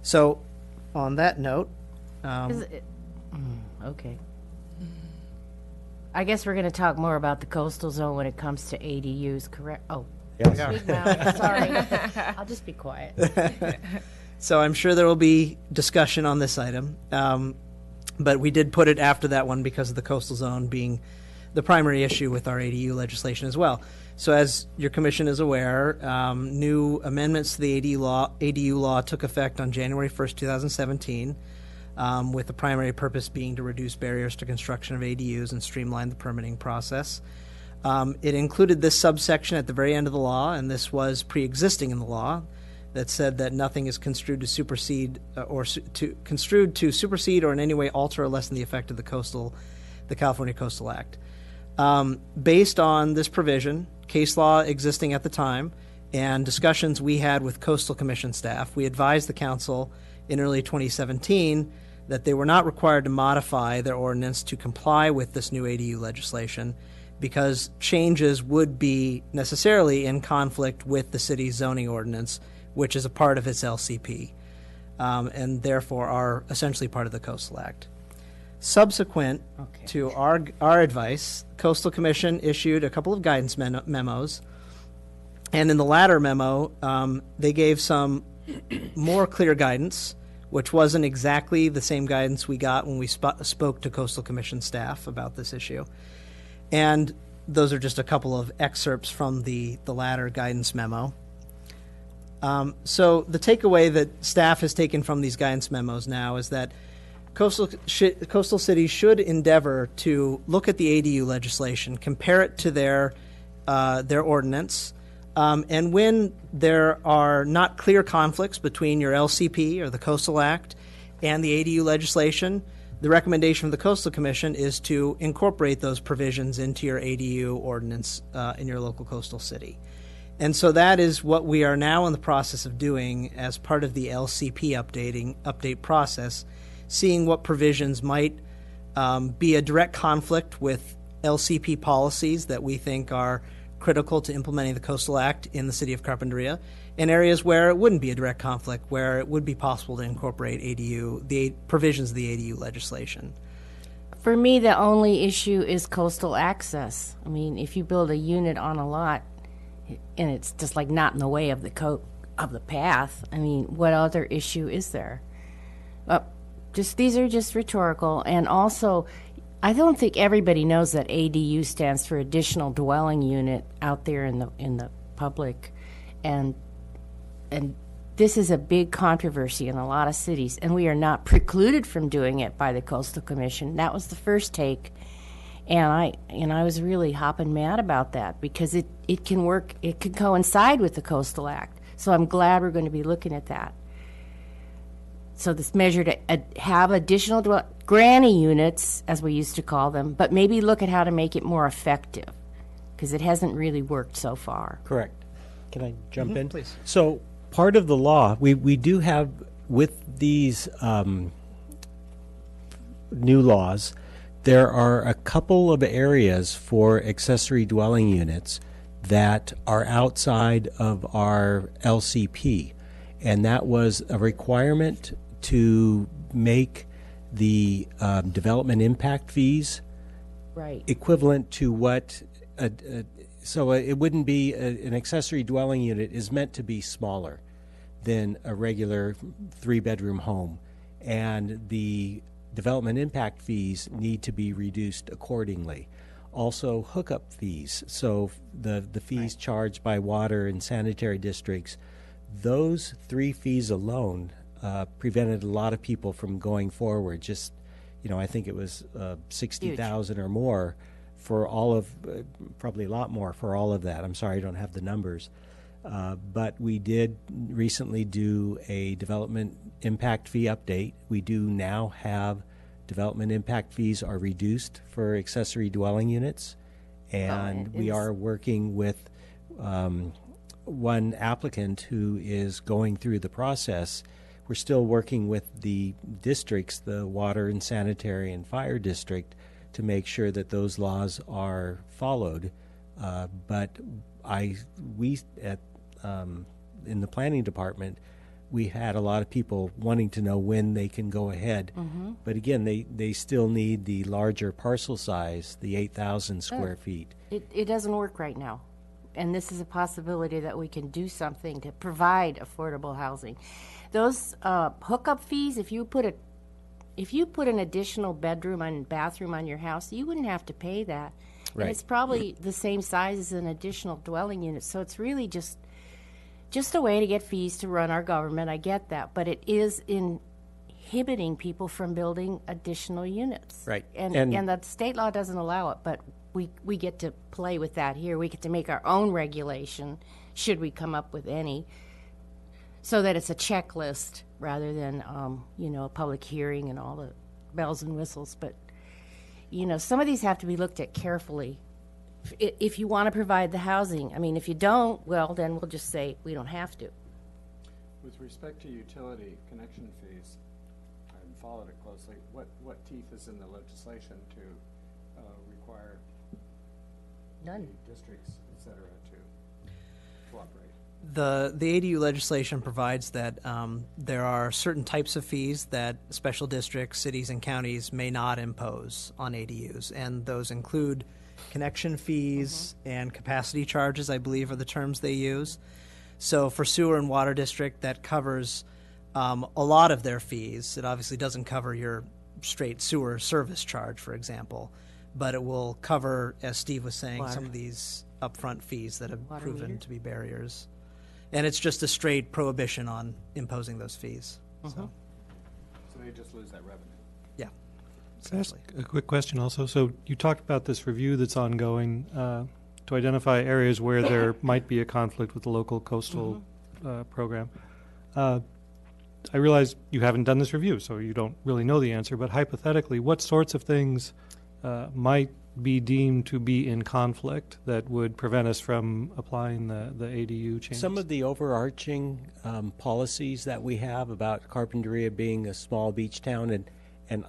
So on that note, Okay. I guess we're going to talk more about the coastal zone when it comes to ADUs, correct? Oh, Yes. big mouth, sorry. I'll just be quiet. so I'm sure there will be discussion on this item, but we did put it after that one because of the coastal zone being the primary issue with our ADU legislation as well. So as your commission is aware, new amendments to the ADU law took effect on January 1st, 2017, with the primary purpose being to reduce barriers to construction of ADUs and streamline the permitting process. It included this subsection at the very end of the law, and this was pre-existing in the law, that said that nothing is construed to supersede supersede or in any way alter or lessen the effect of the California Coastal Act. Based on this provision, case law existing at the time, and discussions we had with Coastal Commission staff, we advised the council in early 2017 that they were not required to modify their ordinance to comply with this new ADU legislation because changes would be necessarily in conflict with the city's zoning ordinance, which is a part of its LCP, and therefore are essentially part of the Coastal Act. Subsequent to our advice, Coastal Commission issued a couple of guidance memos, and in the latter memo, they gave some more clear guidance, which wasn't exactly the same guidance we got when we spoke to Coastal Commission staff about this issue. And those are just a couple of excerpts from the latter guidance memo. So the takeaway that staff has taken from these guidance memos now is that coastal cities should endeavor to look at the ADU legislation, compare it to their ordinance, and when there are not clear conflicts between your LCP or the Coastal Act and the ADU legislation, the recommendation of the Coastal Commission is to incorporate those provisions into your ADU ordinance in your local coastal city. And so that is what we are now in the process of doing as part of the LCP update process, seeing what provisions might be a direct conflict with LCP policies that we think are critical to implementing the Coastal Act in the city of Carpinteria, and areas where it wouldn't be a direct conflict, where it would be possible to incorporate the provisions of the ADU legislation. For me, the only issue is coastal access. I mean, if you build a unit on a lot and it's just like not in the way of the path, I mean, what other issue is there? These are just rhetorical, and also, I don't think everybody knows that ADU stands for additional dwelling unit out there in the public, and this is a big controversy in a lot of cities, and we are not precluded from doing it by the Coastal Commission. That was the first take, and I was really hopping mad about that because it can work, it can coincide with the Coastal Act. So I'm glad we're going to be looking at that. So this measure to have additional granny units, as we used to call them, but maybe look at how to make it more effective, because it hasn't really worked so far. Correct. Can I jump in? Please. So part of the law, we do have, with these new laws, there are a couple of areas for accessory dwelling units that are outside of our LCP, and that was a requirement to make the development impact fees equivalent to what so it wouldn't be an accessory dwelling unit is meant to be smaller than a regular 3-bedroom home, and the development impact fees need to be reduced accordingly. Also hookup fees, so the fees charged by water and sanitary districts, those 3 fees alone prevented a lot of people from going forward. Just, I think it was 60,000 or more for all of, probably a lot more for all of that. I'm sorry, I don't have the numbers. But we did recently do a development impact fee update. We do now have development impact fees are reduced for accessory dwelling units, and we are working with one applicant who is going through the process. We're still working with the districts, the water and sanitary and fire district, to make sure that those laws are followed. But we in the planning department, we had a lot of people wanting to know when they can go ahead. But again, they still need the larger parcel size, the 8,000 square feet. It doesn't work right now. And this is a possibility that we can do something to provide affordable housing. Those hookup fees, if you put an additional bedroom and bathroom on your house, you wouldn't have to pay that. Right. And it's probably the same size as an additional dwelling unit. So it's really just a way to get fees to run our government. I get that. But it is inhibiting people from building additional units. Right. And the state law doesn't allow it, but we get to play with that here. We get to make our own regulation, should we come up with any, so that it's a checklist rather than, a public hearing and all the bells and whistles. But, some of these have to be looked at carefully if you want to provide the housing. I mean, if you don't, well, then we'll just say we don't have to. With respect to utility connection fees, I haven't followed it closely. What teeth is in the legislation to require None. the districts, et cetera, to cooperate? The ADU legislation provides that there are certain types of fees that special districts, cities, and counties may not impose on ADUs, and those include connection fees and capacity charges, I believe are the terms they use. So for sewer and water district, that covers a lot of their fees. It obviously doesn't cover your straight sewer service charge, for example, but it will cover, as Steve was saying, some of these upfront fees that have proven to be barriers. And it's just a straight prohibition on imposing those fees. So they just lose that revenue. yeah. Can I ask essentially. a quick question also? So you talked about this review that's ongoing to identify areas where there might be a conflict with the local coastal program. I realize you haven't done this review, so you don't really know the answer, but hypothetically, what sorts of things might be deemed to be in conflict that would prevent us from applying the ADU changes? Some of the overarching policies that we have about Carpinteria being a small beach town, and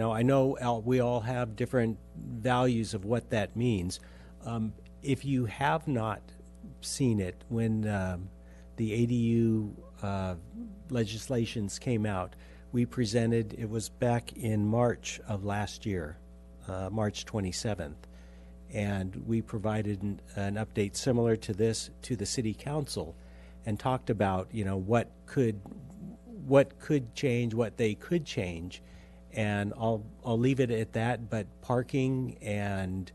I know we all have different values of what that means. If you have not seen it, when the ADU legislations came out, we presented, it was back in March of last year, March 27th, and we provided an update similar to this to the City Council and talked about what could change, what they could change, and I'll leave it at that. But parking and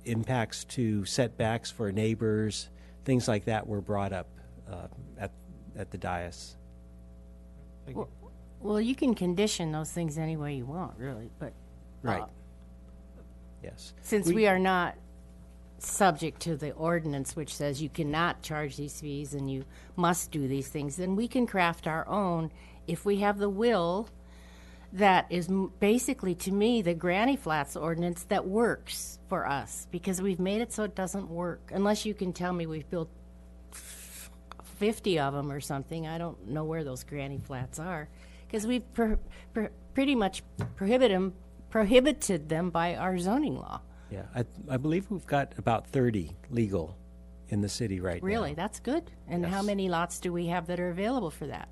impacts to setbacks for neighbors, things like that were brought up at the dais. Thank you. Well, you can condition those things any way you want, really, but Right. Yes. since we are not subject to the ordinance which says you cannot charge these fees and you must do these things, then we can craft our own if we have the will. That is basically, to me, the Granny Flats ordinance that works for us, because we've made it so it doesn't work. Unless you can tell me we've built 50 of them or something. I don't know where those Granny Flats are, because we've pretty much prohibited them by our zoning law. Yeah, I believe we've got about 30 legal in the city right now. Really, that's good. And how Yes. many lots do we have that are available for that?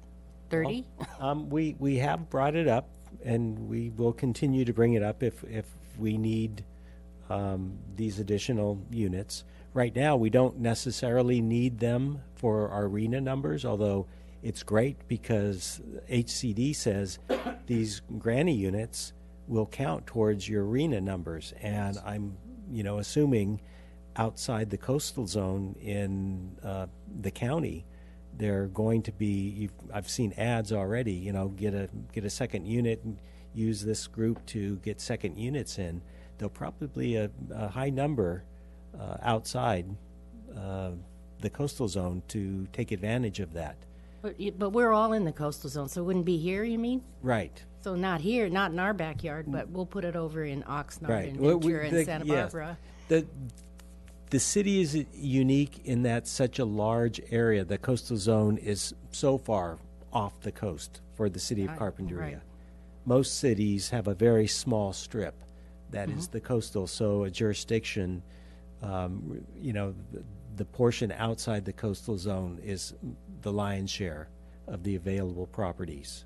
30? We have brought it up, and we will continue to bring it up if we need these additional units. Right now, we don't necessarily need them for our arena numbers, although it's great because HCD says these granny units will count towards your arena numbers, and I'm assuming outside the coastal zone in the county, they're going to be. I've seen ads already. Get a second unit and use this group to get second units in. There'll probably a high number outside the coastal zone to take advantage of that. But we're all in the coastal zone, so it wouldn't be here, you mean? Right. So not here, not in our backyard, but we'll put it over in Oxnard Right. and Well, Ventura and Santa yes. Barbara. The city is unique in that such a large area. The coastal zone is so far off the coast for the city of Carpinteria. Right. Most cities have a very small strip that is the coastal, so a jurisdiction, the portion outside the coastal zone is the lion's share of the available properties.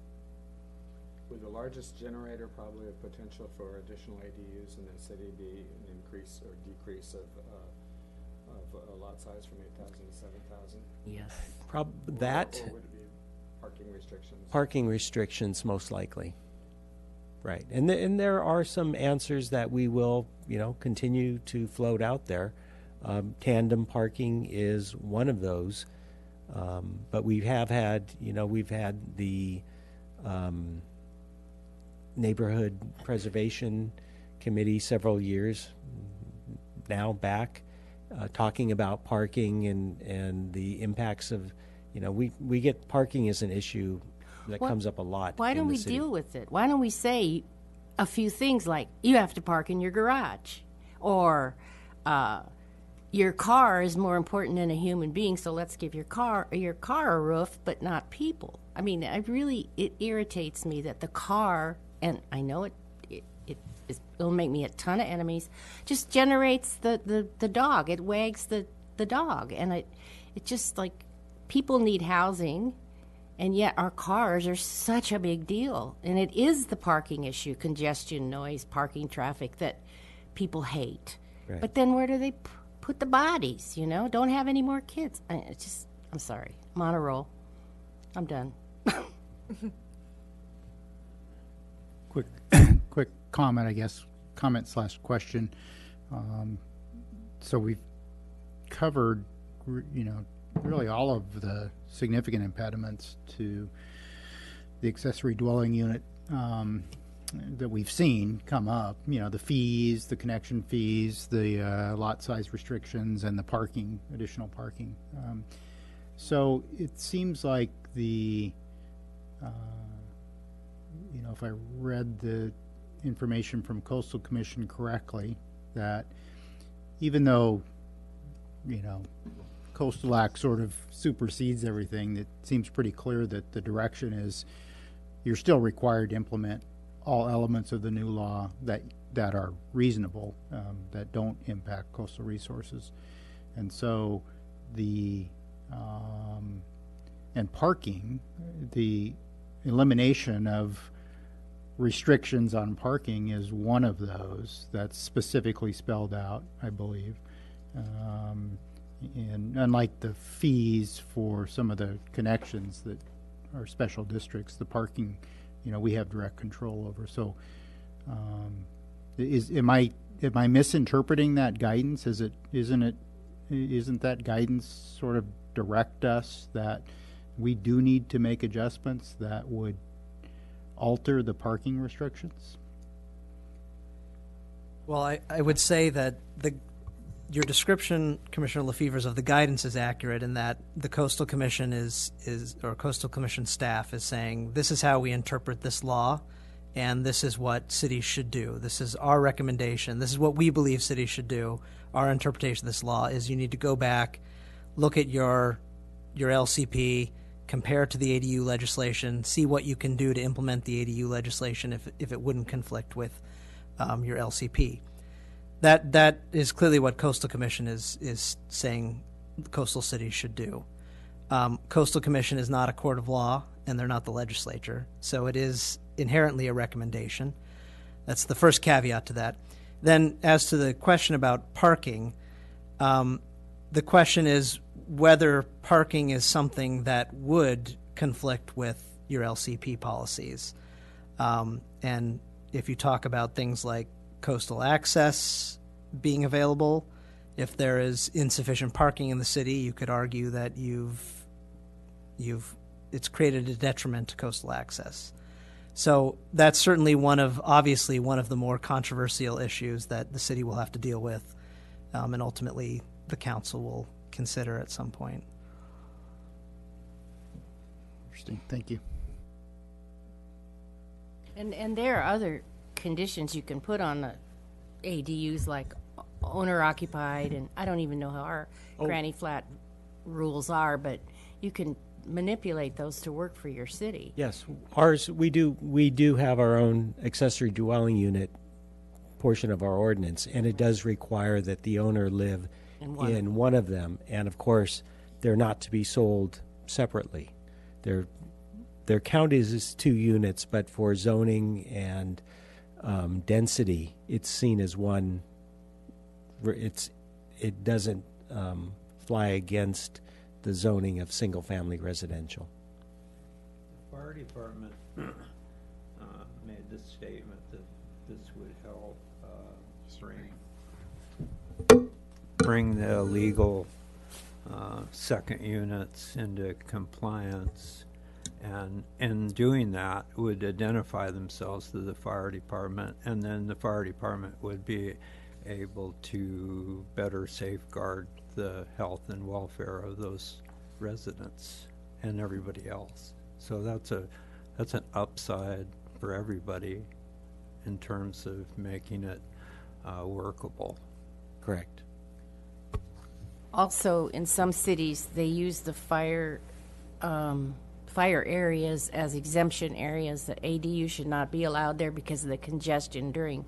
Would the largest generator probably of potential for additional ADUs in the city be an increase or decrease of lot size from 8,000 to 7,000? Yes. Or would it be parking restrictions? Parking restrictions, most likely. Right, and there are some answers that we will, continue to float out there. Tandem parking is one of those, but we have had, we've had the Neighborhood Preservation Committee several years now back, talking about parking and the impacts of, we get parking as an issue that comes up a lot. Why don't we deal with it? Why don't we say a few things like, you have to park in your garage, or your car is more important than a human being, so let's give your car a roof, but not people. I mean, it irritates me that the car, and I know it'll make me a ton of enemies, just generates the dog. It wags the dog, and it just like, people need housing. And yet our cars are such a big deal. And it is the parking issue, congestion, noise, parking, traffic that people hate. Right. But then where do they put the bodies, Don't have any more kids. I'm sorry. I'm on a roll. I'm done. Quick comment, I guess, comment/question. So we've covered, really all of the significant impediments to the accessory dwelling unit that we've seen come up. The fees, the connection fees, the lot size restrictions, and the additional parking. So it seems like if I read the information from Coastal Commission correctly, that even though, Coastal Act sort of supersedes everything, it seems pretty clear that the direction is you're still required to implement all elements of the new law that are reasonable, that don't impact coastal resources. And so and parking, the elimination of restrictions on parking is one of those that's specifically spelled out, I believe. And unlike the fees for some of the connections that are special districts, the parking, we have direct control over. So, am I misinterpreting that guidance? Isn't that guidance sort of direct us that we do need to make adjustments that would alter the parking restrictions? Well, I would say that your description, Commissioner Lefevre's, of the guidance is accurate in that the Coastal Commission or Coastal Commission staff is saying, this is how we interpret this law, and this is what cities should do. This is our recommendation. This is what we believe cities should do. Our interpretation of this law is you need to go back, look at your LCP, compare it to the ADU legislation, see what you can do to implement the ADU legislation if it wouldn't conflict with your LCP. That is clearly what Coastal Commission is saying coastal cities should do. Coastal Commission is not a court of law, and they're not the legislature, so it is inherently a recommendation. That's the first caveat to that. Then, as to the question about parking, the question is whether parking is something that would conflict with your LCP policies. And if you talk about things like coastal access being available, if there is insufficient parking in the city, you could argue that it's created a detriment to coastal access. So that's certainly obviously one of the more controversial issues that the city will have to deal with, and ultimately the council will consider at some point. Interesting. Thank you. And there are other conditions you can put on the ADUs, like owner occupied, and I don't even know how our granny flat rules are, but you can manipulate those to work for your city. Yes, we do have our own accessory dwelling unit portion of our ordinance, and it does require that the owner live in one of them. And of course, they're not to be sold separately. They're counted as 2 units, but for zoning and density, it's seen as one. It doesn't fly against the zoning of single-family residential. The fire department made this statement that this would help bring the illegal second units into compliance, and in doing that would identify themselves to the fire department, and then the fire department would be able to better safeguard the health and welfare of those residents and everybody else. So that's an upside for everybody in terms of making it workable. Correct. Also, in some cities, they use the fire areas as exemption areas. The ADU should not be allowed there because of the congestion during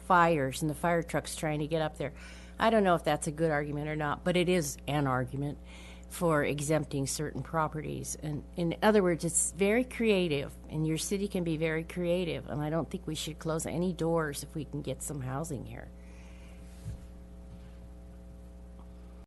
fires and the fire trucks trying to get up there. I don't know if that's a good argument or not, but it is an argument for exempting certain properties. And in other words, it's very creative, and your city can be very creative, and I don't think we should close any doors if we can get some housing here.